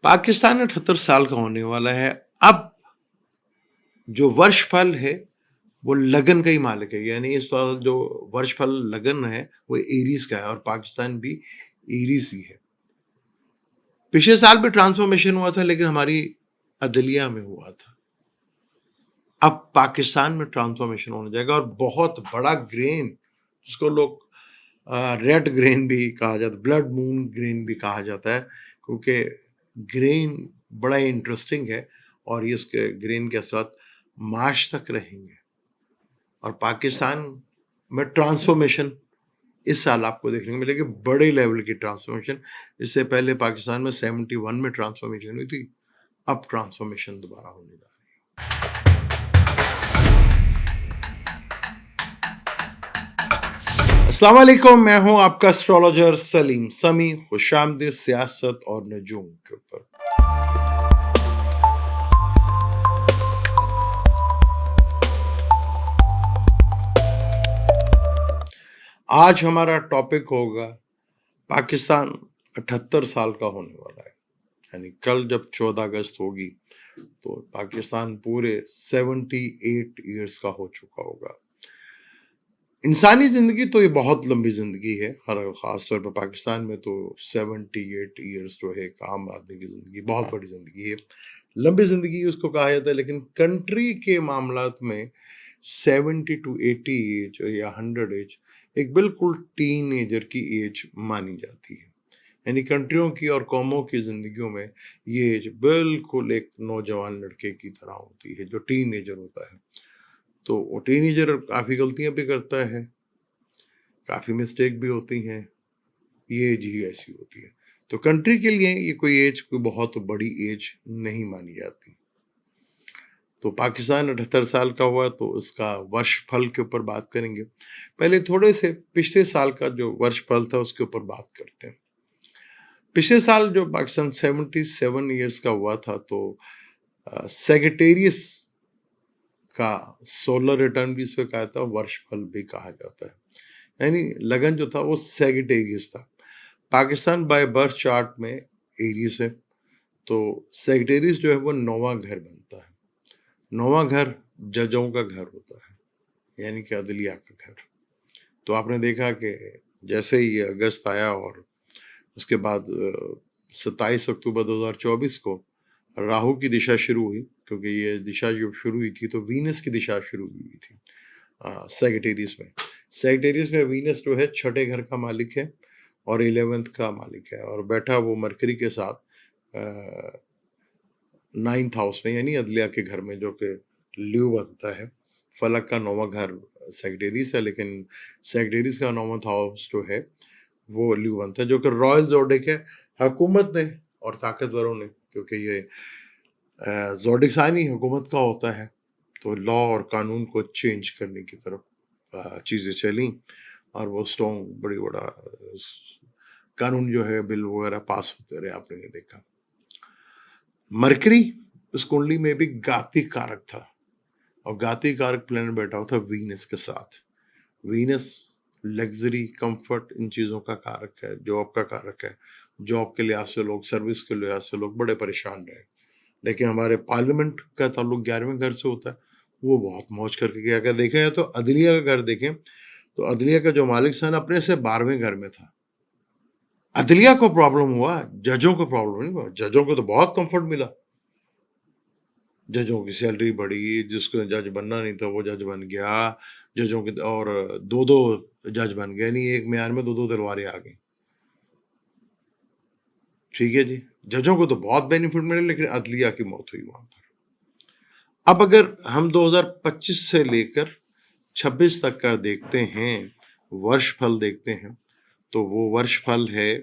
पाकिस्तान 78 साल का होने वाला है। अब जो वर्षफल है, वो लगन का ही मालिक है। यानी इस साल जो वर्षफल लगन है, वो एरीज़ का है और पाकिस्तान भी एरीज़ ही है। पिछले साल भी ट्रांसफ़ॉर्मेशन हुआ था, लेकिन हमारी अदलिया में हुआ था। अब पाकिस्तान में ट्रांसफ़ॉर्मेशन होने जाएगा और बहुत बड़ा ग्रेन, जिसको लोग रेड ग्रेन भी कहा जाता है, ब्लड मून ग्रेन भी कहा जाता है, क्योंकि ग्रेन बड़ा ही इंटरेस्टिंग है और ये इसके ग्रेन के असरात मार्च तक रहेंगे। और पाकिस्तान में ट्रांसफ़ॉर्मेशन इस साल आपको देखने को मिलेगी, बड़े लेवल की ट्रांसफ़ॉर्मेशन। इससे पहले पाकिस्तान में 71 में ट्रांसफ़ॉर्मेशन हुई थी, अब ट्रांसफ़ॉर्मेशन दोबारा होने जा रही है। अस्सलाम वालेकुम, मैं हूं आपका एस्ट्रोलॉजर सलीम समी। खुशामदीद सियासत और नजूम के ऊपर। आज हमारा टॉपिक होगा पाकिस्तान 78 साल का होने वाला है। यानी कल जब 14 अगस्त होगी तो पाकिस्तान पूरे 78 ईयर्स का हो चुका होगा। इंसानी ज़िंदगी तो ये बहुत लंबी ज़िंदगी है, हर ख़ास तौर पर पाकिस्तान में तो 78 ईयर्स जो है एक आम आदमी की ज़िंदगी, बहुत बड़ी ज़िंदगी है। लंबी ज़िंदगी उसको कहा जाता है, लेकिन कंट्री के मामलात में 70 टू 80 एज या 100 एज एक बिल्कुल टीनेजर की एज मानी जाती है। यानी कंट्रियों की और कौमों की ज़िंदगियों में ये एज बिल्कुल एक नौजवान लड़के की तरह होती है, जो टीनेजर होता है। तो वो टीनेजर काफ़ी गलतियाँ भी करता है, काफ़ी मिस्टेक भी होती हैं, ये एज ही ऐसी होती है। तो कंट्री के लिए ये कोई एज कोई बहुत बड़ी एज नहीं मानी जाती। तो पाकिस्तान 78 साल का हुआ तो उसका वर्षफल के ऊपर बात करेंगे। पहले थोड़े से पिछले साल का जो वर्षफल था उसके ऊपर बात करते हैं। पिछले साल जो पाकिस्तान 77 ईयर्स का हुआ था तो सेगिटेरियस का सोलर रिटर्न भी इसको कहा था, वर्षफल भी कहा जाता है। यानी लगन जो था वो सेगिटेरियस था। पाकिस्तान बाय बर्थ चार्ट में एरीज है, तो सेगिटेरियस जो है वो नौवां घर बनता है। नौवां घर जजों का घर होता है, यानी कि अदलिया का घर। तो आपने देखा कि जैसे ही अगस्त आया और उसके बाद 27 अक्टूबर 2024 को राहु की दिशा शुरू हुई, क्योंकि ये दिशा जब शुरू हुई थी तो वीनस की दिशा शुरू हुई थी सेगिटेरियस में। सेगिटेरियस में वीनस जो है छठे घर का मालिक है और 11th का मालिक है, और बैठा वो मरकरी के साथ 9th हाउस में, यानी अदलिया के घर में, जो कि ल्यू बनता है। फलक का नौवां घर सेगिटेरियस है, लेकिन सेगिटेरियस का 9th हाउस जो है वो ल्यू बनता है, जो कि रॉयल जोडिक है। हुकूमत ने और ताकतवरों ने, क्योंकि ये जोडिक साइन ही हुकूमत का होता है, तो लॉ और कानून को चेंज करने की तरफ चीज़ें चली और वो स्ट्रॉन्ग बड़ी बड़ा कानून जो है, बिल वगैरह पास होते रहे, आपने ये देखा। मरकरी उस कुंडली में भी घाती कारक था और घाती कारक प्लेनेट बैठा हुआ था वीनस के साथ। वीनस लग्जरी, कंफर्ट, इन चीज़ों का कारक है, जॉब का कारक है। जॉब के लिहाज से लोग, सर्विस के लिहाज से लोग बड़े परेशान रहे। लेकिन हमारे पार्लियामेंट का ताल्लुक 11वें घर से होता है, वो बहुत मौज करके गया। अगर देखें तो अदलिया का घर देखें तो अदलिया का जो मालिक सन अपने से 12वें घर में था। अदलिया को प्रॉब्लम हुआ, जजों को प्रॉब्लम नहीं हुआ। जजों को तो बहुत कंफर्ट मिला, जजों की सैलरी बढ़ी, जिसको जज बनना नहीं था वो जज बन गया। जजों के और 2-2 जज बन गए, नहीं एक म्यान में 2-2 तलवारें आ गई। ठीक है जी, जजों को तो बहुत बेनिफिट मिले, लेकिन अदलिया की मौत हुई वहां पर। अब अगर हम 2025 से लेकर 26 तक का देखते हैं, वर्षफल देखते हैं, तो वो वर्षफल है,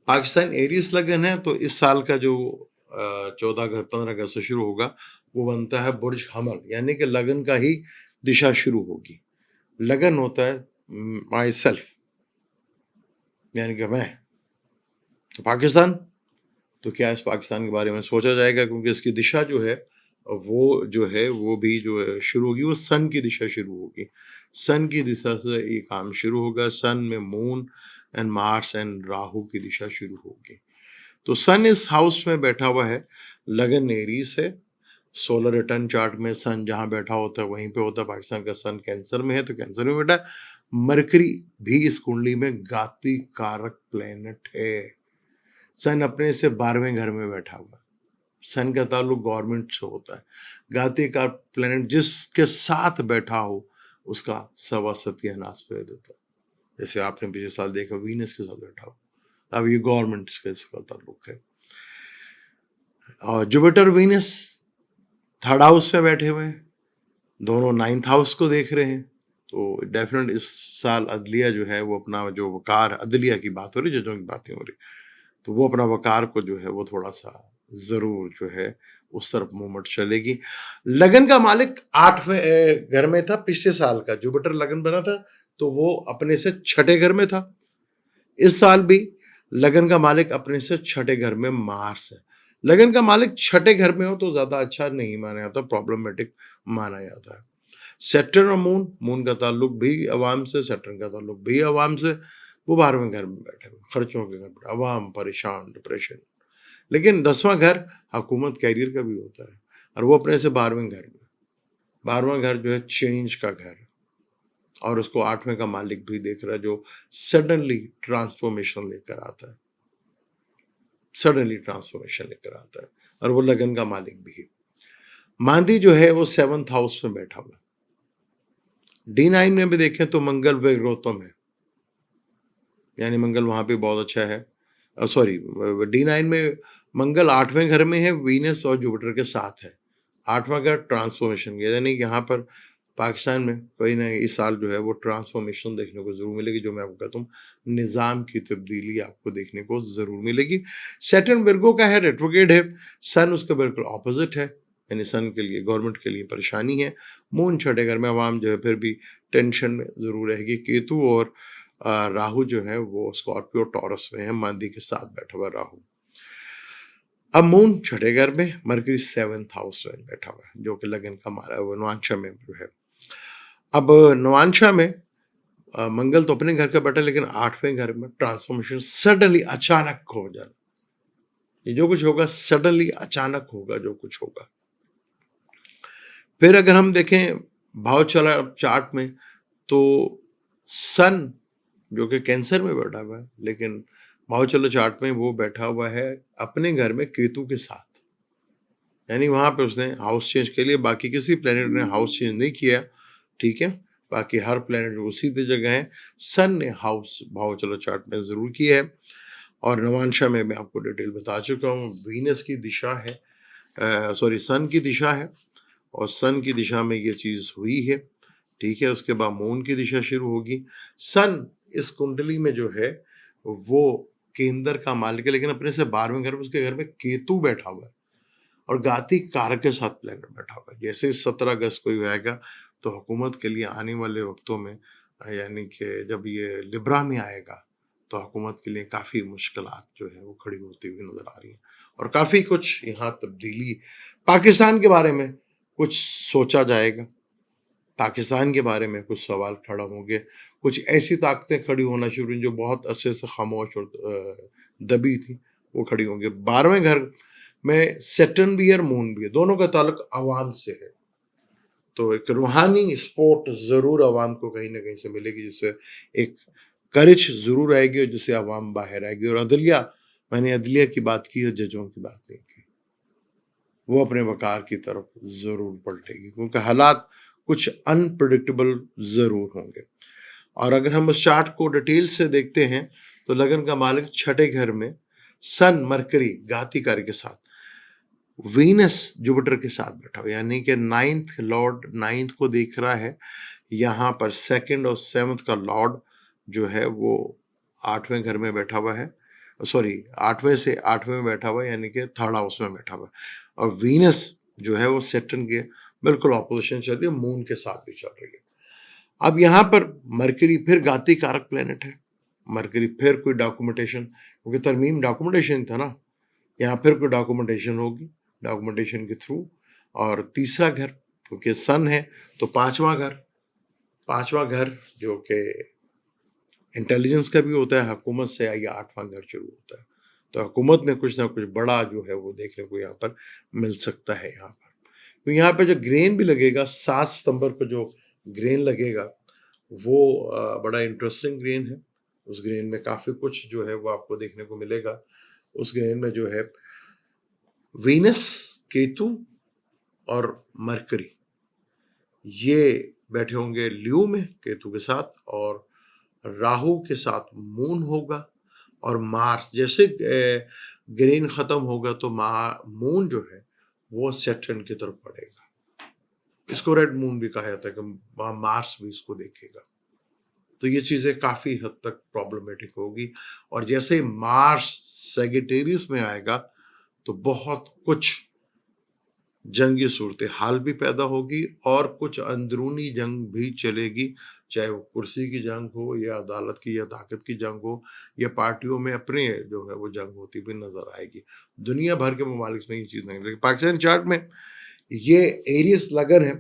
पाकिस्तान एरियस लगन है, तो इस साल का जो 15 अगस्त से शुरू होगा वो बनता है बुर्ज हमल, यानी कि लगन का ही दिशा शुरू होगी। लगन होता है माई सेल्फ, यानी कि मैं। तो पाकिस्तान, तो क्या इस पाकिस्तान के बारे में सोचा जाएगा, क्योंकि इसकी दिशा जो है वो जो है वो भी जो है शुरू होगी, वो सन की दिशा शुरू होगी। सन की दिशा से ये काम शुरू होगा। सन में moon and Mars and Rahu की दिशा शुरू होगी। तो सन इस हाउस में बैठा हुआ है लगन एरीज है। सोलर रिटर्न चार्ट में सन जहां बैठा होता है वहीं पे होता है। पाकिस्तान का सन कैंसर में है तो कैंसर में बैठा है। मरकरी भी इस कुंडली में घाती कारक प्लेनेट है। सन अपने से 12वें घर में बैठा हुआ है। सन का ताल्लुक गवर्नमेंट से होता है। घाती कारक प्लेनेट जिसके साथ बैठा हो उसका सवा सत्यानाश कर देता है। जैसे आपने पिछले साल देखा वीनस के साथ बैठा हो, अब ये गवर्नमेंट के साथ ताल्लुक है। और जुपिटर वीनस थर्ड हाउस में बैठे हुए हैं, दोनों नाइन्थ हाउस को देख रहे हैं। तो डेफिनेट इस साल अदलिया जो है वो अपना जो वकार, अदलिया की बात हो रही, जजों की बातें हो रही, तो वो अपना वकार को जो है वो थोड़ा सा जरूर जो है उस तरफ मूवमेंट चलेगी। लगन का मालिक 8वें घर में था पिछले साल का, जुपिटर लगन बना था तो वो अपने से 6ठे घर में था। इस साल भी लगन का मालिक अपने से 6ठे घर में मार्स है। लगन का मालिक 6ठे घर में हो तो ज्यादा अच्छा नहीं माना जाता, प्रॉब्लमेटिक माना जाता है। सैटर्न और मून, मून का ताल्लुक भी अवाम से, सैटर्न का ताल्लुक भी अवाम से, वो 12वें घर में बैठे हुए, खर्चों के घर में, अवाम परेशान, डिप्रेशन। लेकिन 10वां घर हुकूमत कैरियर का भी होता है और वो अपने से 12वें घर में, 12वां घर जो है चेंज का घर है और उसको 8वें का मालिक भी देख रहा है जो सडनली ट्रांसफॉर्मेशन लेकर आता है, सडनली ट्रांसफॉर्मेशन लेकर आता है और वो लगन का मालिक भी है। मांदी जो है वो 7th हाउस में बैठा हुआ है। D9 में भी देखें तो मंगल वैग्रोतम है, यानी मंगल वहां पे बहुत अच्छा है। सॉरी, D9 में मंगल 8वें घर में है, वीनस और जुपिटर के साथ है। 8वां घर ट्रांसफॉर्मेशन का, यानी कि यहाँ पर पाकिस्तान में कोई ना इस साल जो है वो ट्रांसफॉर्मेशन देखने को जरूर मिलेगी। जो मैं आपको कहता हूँ निज़ाम की तब्दीली आपको देखने को जरूर मिलेगी। सैटर्न विर्गो का है, रेट्रोग्रेड है। सन उसके बिल्कुल ऑपोजिट है, यानी सन के लिए, गवर्नमेंट के लिए परेशानी है। मून 6ठे घर में, अवाम जो है फिर भी टेंशन में जरूर रहेगी। केतु और राहु जो है वो स्कॉर्पियो टॉरस में है, मांदी के साथ बैठा हुआ राहु। अब मून 6ठे घर में, मरकरी 7th हाउस में बैठा हुआ है जो कि लगन का मारा है, वो नवांशा में जो है। अब नवांशा में मंगल तो अपने घर का बैठा, लेकिन 8वें घर में ट्रांसफॉर्मेशन सडनली अचानक हो जाना। ये जो कुछ होगा सडनली अचानक होगा, जो कुछ होगा। फिर अगर हम देखें भाव चला चार्ट में तो सन जो कि कैंसर में बैठा हुआ है, लेकिन भाव चलो चार्ट में वो बैठा हुआ है अपने घर में केतु के साथ, यानी वहां पे उसने हाउस चेंज के लिए, बाकी किसी प्लेनेट ने हाउस चेंज नहीं किया, ठीक है, बाकी हर प्लेनेट उसी जगह है। सन ने हाउस भाव चलो चार्ट में जरूर किया है। और नवांशा में मैं आपको डिटेल बता चुका हूँ। वीनस की दिशा है, सॉरी सन की दिशा है और सन की दिशा में ये चीज हुई है, ठीक है। उसके बाद मून की दिशा शुरू होगी। सन इस कुंडली में जो है वो केंद्र का मालिक है, लेकिन अपने से 12वें घर में, उसके घर में केतु बैठा हुआ है और घाती कारक के साथ प्लेनेट बैठा हुआ है। जैसे 17 अगस्त को ही आएगा तो हुकूमत के लिए आने वाले वक्तों में, यानी कि जब ये लिब्रा में आएगा तो हुकूमत के लिए काफ़ी मुश्किलात जो है वो खड़ी होती हुई नजर आ रही हैं और काफ़ी कुछ यहाँ तब्दीली, पाकिस्तान के बारे में कुछ सोचा जाएगा, पाकिस्तान के बारे में कुछ सवाल खड़ा होंगे, कुछ ऐसी ताकतें खड़ी होना शुरू हुई जो बहुत अरसे से खामोश और दबी थी, वो खड़ी होंगे। 12वें घर में सैटर्न भी है और मून भी है, दोनों का ताल्लुक आवाम से है। तो एक रूहानी सपोर्ट जरूर आवाम को कहीं ना कहीं से मिलेगी, जिससे एक करिश जरूर आएगी और जिससे आवाम बाहर आएगी। और अदलिया, मैंने अदलिया की बात की है, जजों की बात नहीं की, वो अपने वकार की तरफ जरूर पलटेगी क्योंकि हालात कुछ अनप्रिडिक्टेबल जरूर होंगे। और अगर हम उस चार्ट को डिटेल से देखते हैं तो लगन का मालिक 6ठे घर में, सन मरकरी घाती कार्य के साथ, वीनस जुपिटर के साथ बैठा हुआ, यानी कि 9th लॉर्ड 9th को देख रहा है। यहाँ पर 2nd और 7th का लॉर्ड जो है वो 8वें घर में बैठा हुआ है, सॉरी 8वें से 8वें में बैठा हुआ है, यानी कि 3rd हाउस में बैठा हुआ है। और वीनस जो है वो सैटर्न के बिल्कुल ऑपोजिशन चल रही है, मून के साथ भी चल रही है। अब यहाँ पर मरकरी फिर घाती कारक प्लेनेट है, मरकरी फिर कोई डॉक्यूमेंटेशन, क्योंकि तरमीम डॉक्यूमेंटेशन था ना, यहाँ फिर कोई डॉक्यूमेंटेशन होगी, डॉक्यूमेंटेशन के थ्रू। और तीसरा घर क्योंकि सन है तो पांचवा घर, पांचवा घर जो कि इंटेलिजेंस का भी होता है, हुकूमत से, या 8वां घर शुरू होता है। तो हुकूमत में कुछ ना कुछ बड़ा जो है वो देखने को यहाँ पर मिल सकता है यहाँ पर। तो यहाँ पे जो ग्रेन भी लगेगा 7 सितंबर को जो ग्रेन लगेगा वो बड़ा इंटरेस्टिंग ग्रेन है। उस ग्रेन में काफ़ी कुछ जो है वो आपको देखने को मिलेगा। उस ग्रेन में जो है वीनस, केतु और मरकरी ये बैठे होंगे ल्यू में केतु के साथ, और राहु के साथ मून होगा, और मार्स जैसे ग्रेन खत्म होगा तो मून जो है वो सैटर्न की तरफ बढ़ेगा। इसको रेड मून भी कहा जाता है कि वहां मार्स भी इसको देखेगा। तो ये चीजें काफी हद तक प्रॉब्लमेटिक होगी। और जैसे ही मार्स सेजिटेरियस में आएगा तो बहुत कुछ जंगी सूरत हाल भी पैदा होगी और कुछ अंदरूनी जंग भी चलेगी, चाहे वो कुर्सी की जंग हो या अदालत की या ताकत की जंग हो या पार्टियों में अपने जो है वो जंग होती भी नजर आएगी। दुनिया भर के ममालिक में ये चीज नहीं, लेकिन पाकिस्तान चार्ट में ये एरियस लगन है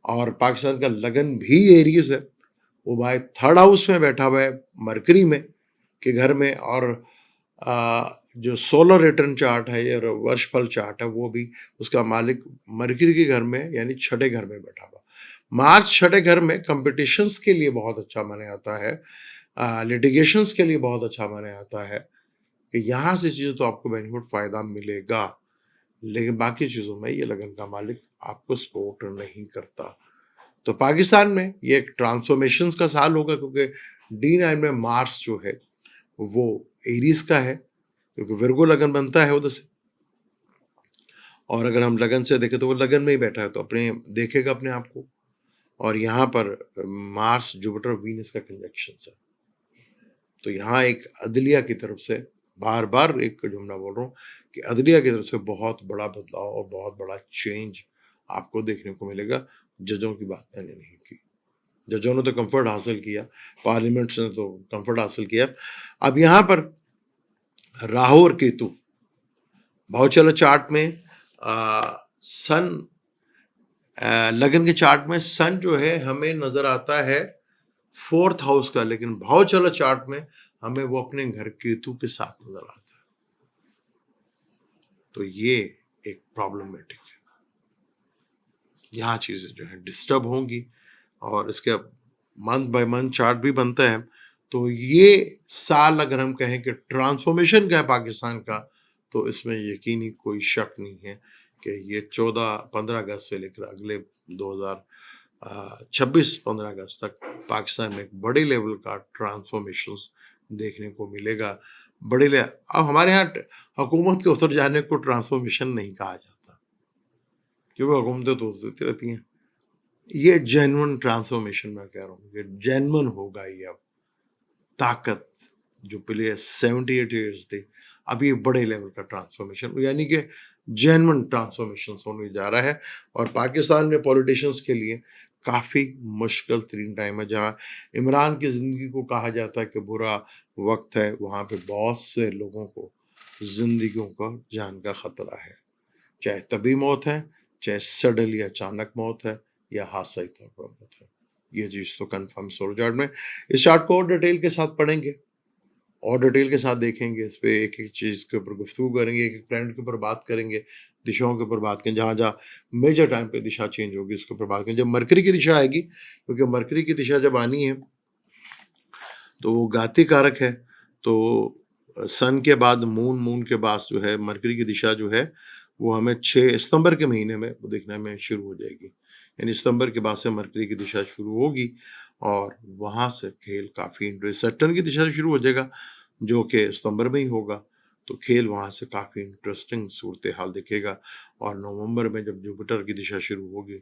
और पाकिस्तान का लगन भी एरियस है। वो भाई थर्ड हाउस में बैठा हुआ है मरकरी में के घर में, और जो सोलर रिटर्न चार्ट है या वर्षफल चार्ट है वो भी उसका मालिक मरकरी के घर में यानी छठे घर में बैठा हुआ। मार्च छठे घर में कंपटीशंस के लिए बहुत अच्छा माने आता है, लिटिगेशंस के लिए बहुत अच्छा माने आता है कि यहाँ से चीज़ें तो आपको बेनिफिट फायदा मिलेगा, लेकिन बाकी चीज़ों में ये लगन का मालिक आपको सपोर्ट नहीं करता। तो पाकिस्तान में ये एक ट्रांसफॉर्मेशंस का साल होगा, क्योंकि D9 में मार्स जो है वो एरीज का है, क्योंकि विर्गो लगन बनता है उधर से, और अगर हम लगन से देखें तो वो लगन में ही बैठा है तो अपने देखेगा अपने आप को। और यहाँ पर मार्स जुपिटर वीनस का कंजक्शन है, तो यहाँ एक अदलिया की तरफ से बार बार एक जुमला बोल रहा हूँ कि अदलिया की तरफ से बहुत बड़ा बदलाव और बहुत बड़ा चेंज आपको देखने को मिलेगा। जजों की बात मैंने नहीं की, जजों ने तो कंफर्ट हासिल किया, पार्लियामेंट ने तो कंफर्ट हासिल किया। अब यहाँ पर राहु और केतु भावचला चार्ट में सन लगन के चार्ट में सन जो है हमें नजर आता है 4th हाउस का, लेकिन भावचला चार्ट में हमें वो अपने घर केतु के साथ नजर आता है। तो ये एक प्रॉब्लमेटिक है, यहाँ चीजें जो है डिस्टर्ब होंगी, और इसके मंथ बाय मंथ चार्ट भी बनता है। तो ये साल अगर हम कहें कि ट्रांसफॉर्मेशन का है पाकिस्तान का, तो इसमें यकीनी कोई शक नहीं है कि ये 15 अगस्त से लेकर अगले 2026 15 अगस्त तक पाकिस्तान में एक बड़े लेवल का ट्रांसफॉर्मेशन देखने को मिलेगा। अब हमारे यहाँ हुकूमत के उतर जाने को ट्रांसफॉर्मेशन नहीं कहा जाता, क्योंकि हुकूमतें तो उतरती रहती हैं। ये जेन्युइन ट्रांसफॉर्मेशन मैं कह रहा हूँ कि जेन्युइन होगा ये। अब ताकत जो पहले 78 ईयर्स थे, अब ये बड़े लेवल का ट्रांसफॉर्मेशन यानी कि जेन्युइन ट्रांसफॉर्मेशन होने जा रहा है। और पाकिस्तान में पॉलिटिशियंस के लिए काफ़ी मुश्किल तरीन टाइम है, जहाँ इमरान की ज़िंदगी को कहा जाता है कि बुरा वक्त है, वहाँ पे बहुत से लोगों को जिंदगियों का जान का खतरा है, चाहे तभी मौत है, चाहे सडनली अचानक मौत है, या हादसा ही तौर पर मौत है। ये चीज़ तो कन्फर्म सोल चार्ट में। इस चार्ट को और डिटेल के साथ पढ़ेंगे और डिटेल के साथ देखेंगे, इस पे एक एक चीज़ के ऊपर गुफ्तगू करेंगे, एक एक प्लैनेट के ऊपर बात करेंगे, दिशाओं के ऊपर बात करेंगे, जहाँ जहाँ मेजर टाइम पे दिशा चेंज होगी उसके ऊपर बात करेंगे। जब मरकरी की दिशा आएगी, क्योंकि मरकरी की दिशा जब आनी है तो वो घाती कारक है, तो सन के बाद मून, मून के बाद जो है मरकरी की दिशा जो है वो हमें 6 सितंबर के महीने में वो देखने में शुरू हो जाएगी। यानी सितंबर के बाद से मरकरी की दिशा शुरू होगी और वहाँ से खेल काफ़ी इंटरेस्ट, सैटर्न की दिशा से शुरू हो जाएगा जो कि सितंबर में ही होगा, तो खेल वहाँ से काफ़ी इंटरेस्टिंग सूरत हाल दिखेगा। और नवंबर में जब जुपिटर की दिशा शुरू होगी,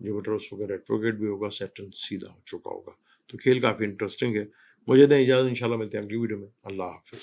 जुपिटर उस वक्त रेट्रोग्रेड भी होगा, सैटर्न सीधा हो चुका होगा, तो खेल काफ़ी इंटरेस्टिंग है। मुझे दें इजाज़त, इंशाल्लाह मिलते हैं अगली वीडियो में। अल्लाह हाफ़िज़।